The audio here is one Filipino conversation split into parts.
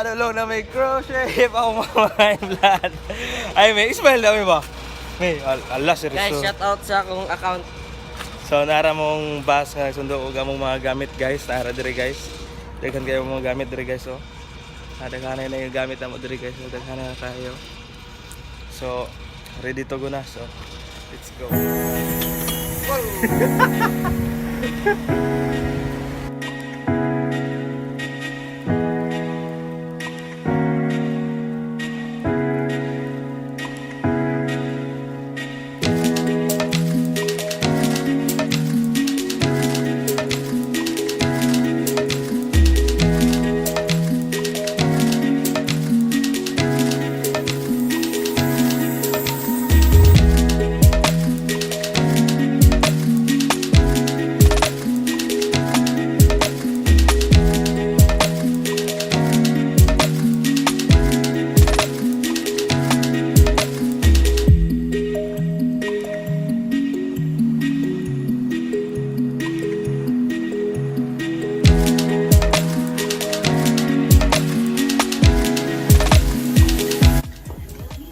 padulong na may crochet pa mga blood. Ay, may smile na ba? May, Allah, seryoso. Guys, shout out sa akong account. So, nara mong bus nga sundo o gamong mga gamit guys. Nara dire guys. Daghan kayo mga gamit dire guys. So, daghan na yung gamit na mo dire guys. Daghan na tayo. So, ready to go na. So, let's go.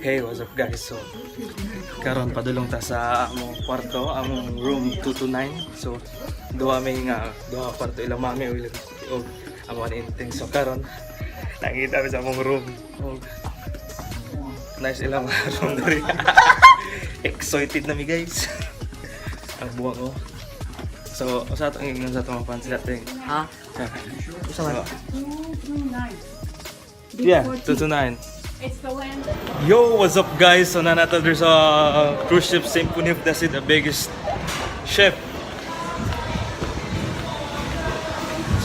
Hey, what's up guys? So, karon padulong ta sa among kwarto, among room 229. So, duha may nga, duha kwarto ilang mami o among inting. So, karon nakita mi sa among room. Oh, nice ilang room diri. Excited na mi guys. Ang buwa ko. So, usa to ang sa tong fans dating. Ha? Usa man. Yeah, 229. It's the land. Yo, what's up guys? So nanata there's a cruise ship Symphony of the Sea, the biggest ship.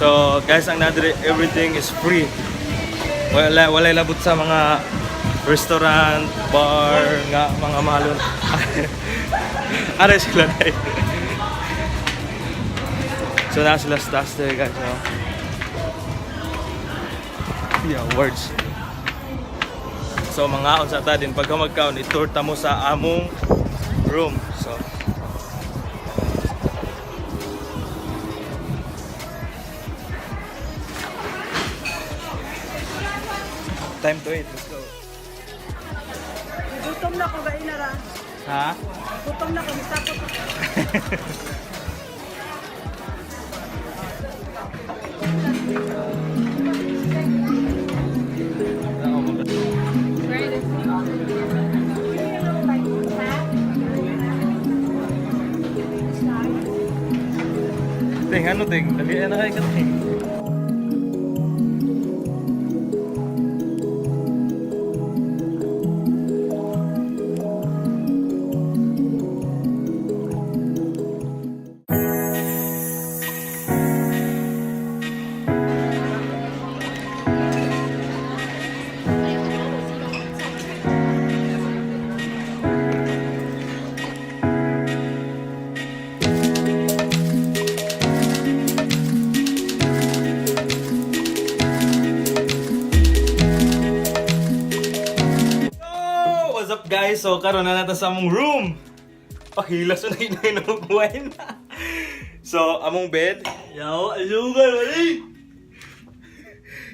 So guys, ang nadire everything is free. Wala labot sa mga restaurant, bar, nga mga malon. Are sila dai. So na sila stars there guys, no? Yeah, words. So mga on sa ta din pagka magkaon i-tour ta mo sa among room. So time to eat. Let's go. Gutom na ko ba inara? Ha? Gutom na ko, misapot ko. Ting, ano ting? Dali na kayo ka ting. Guys, so karon na natin sa among room. Pahilas na inabuhay na. So, among bed. Yaw, alugan, wali!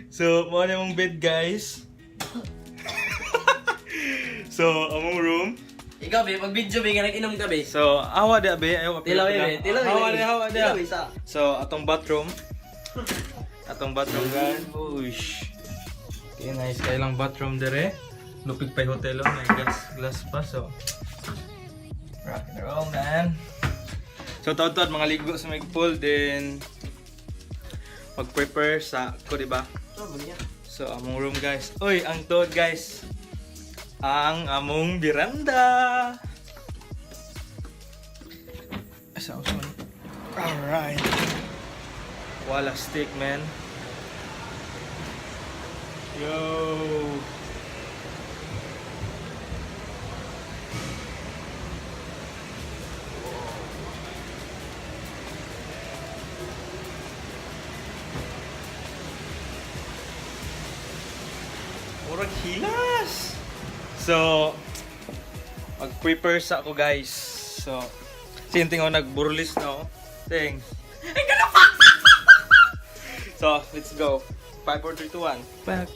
So, mo na among bed, guys. So, among room. Ikaw, be, pag-video, be, nga nag-inom ka, be. So, awa dia, be. Ayaw, Tilaw, be. Tilaw, be. Hawa dia. Tilaw, isa. So, atong bathroom. Atong bathroom, guys. Uish. Okay, nice kayo lang bathroom dire. Lupig pa yung hotel, may glass pa, so rock and roll, man. So taod-taod mga ligo sa may pool, then mag-prepare sa ko, diba? So among room guys. Uy, ang toad guys, ang among biranda. Alright. Wala stick, man. Yo. Murag hilas. So, mag-prepare sa ako guys. So, sinting ako nagburlis na ako. Ting. So, let's go. 5, 4, 3, 2, 1. Back.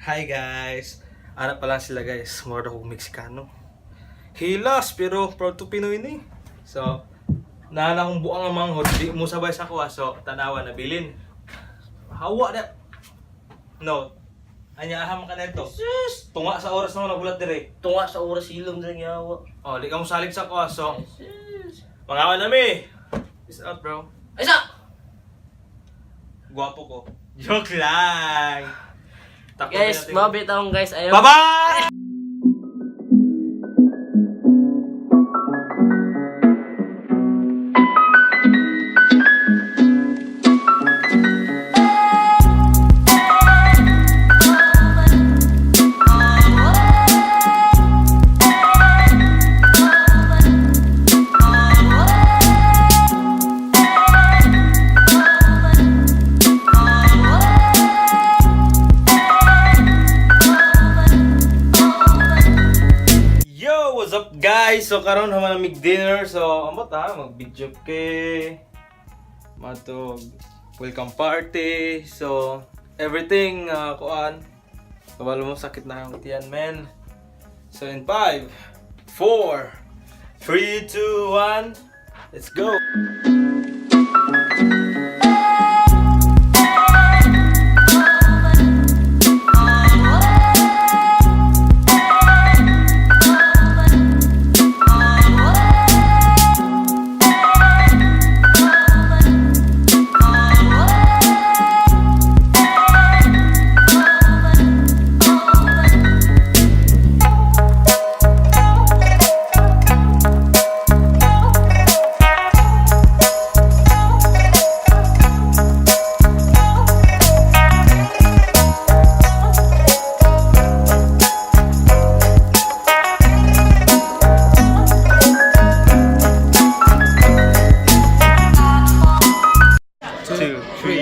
Hi guys! Ano pala sila guys, more akong Mexicano. Hilas, pero proud to Pinoy ni. So, nana kong buang ang manghod, di mo sabay sa kuha. So, tanawa na bilin. Hawa na. No. Anyaham ka na ito. Sus! Tunga sa oras na nagulat dire. Tunga sa oras ilong din yawa. Oh, di ka mo salig sa kuha. So, Sus! mangawan na mi. Peace out bro. Isa! Gwapo ko. Joke lang. Takbo Guys, natin. mabit akong guys. Ayaw. Bye-bye! Yo, what's up guys? So karon naman mig dinner. So amot ha, mag-video kay matog welcome party. So everything kuan. Kabalo mo sakit na ang tiyan, men. So in 5 4 3 2 1 let's go.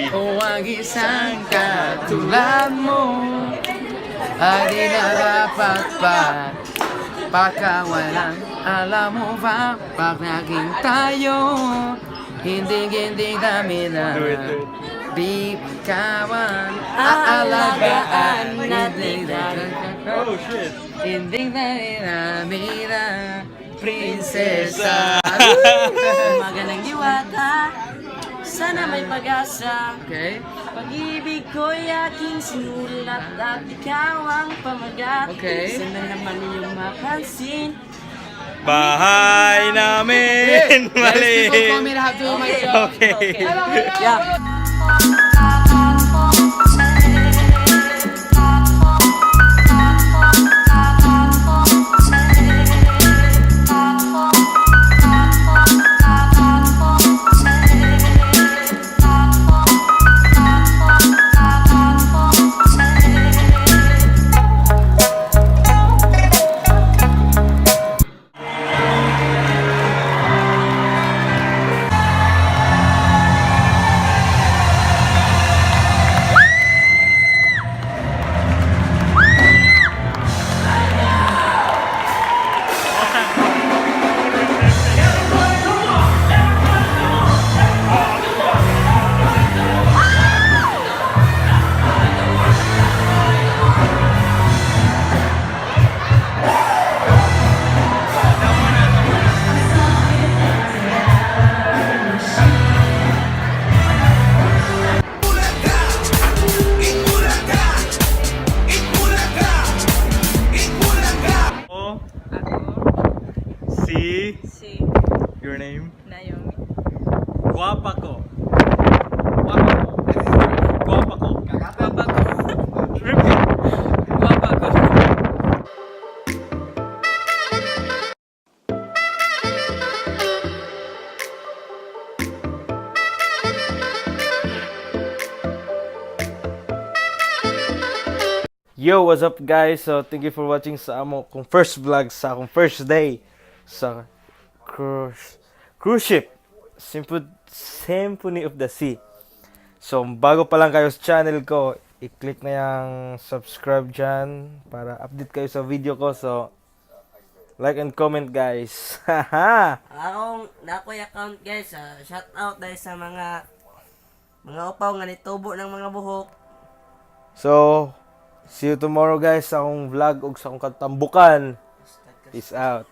O ang isang katulad mo ay di narapat pa pagkawalan. Alam mo ba, pag naging tayo, hindi kami na bikawan, aalagaan natin. Oh shit. Hindi namin na prinsesa. Magandang diwata. Sana may pag-asa. Okay. Pag-ibig ko'y aking sinulat at ikaw ang pamagat. Okay. Sana naman iyong mapansin. Bahay namin. Guys, people Mali. call me to have to do my job. Okay. Yeah. Si Your name? Naomi. Guapa ko. Guapa ko. Guapa ko. Papa ko. Repeat. Papa ko. Yo, what's up guys? So thank you for watching sa amo kong first vlog sa akong first day sa cruise ship Symphony of the Sea. So bago pa lang kayo sa channel ko, i-click na yung subscribe dyan para update kayo sa video ko. So like and comment guys. Haha. Akong nakoy account guys. Shout out dahil sa mga upaw nga nitubo ng mga buhok. So See you tomorrow guys sa akong vlog ug sa akong katambukan. Peace out.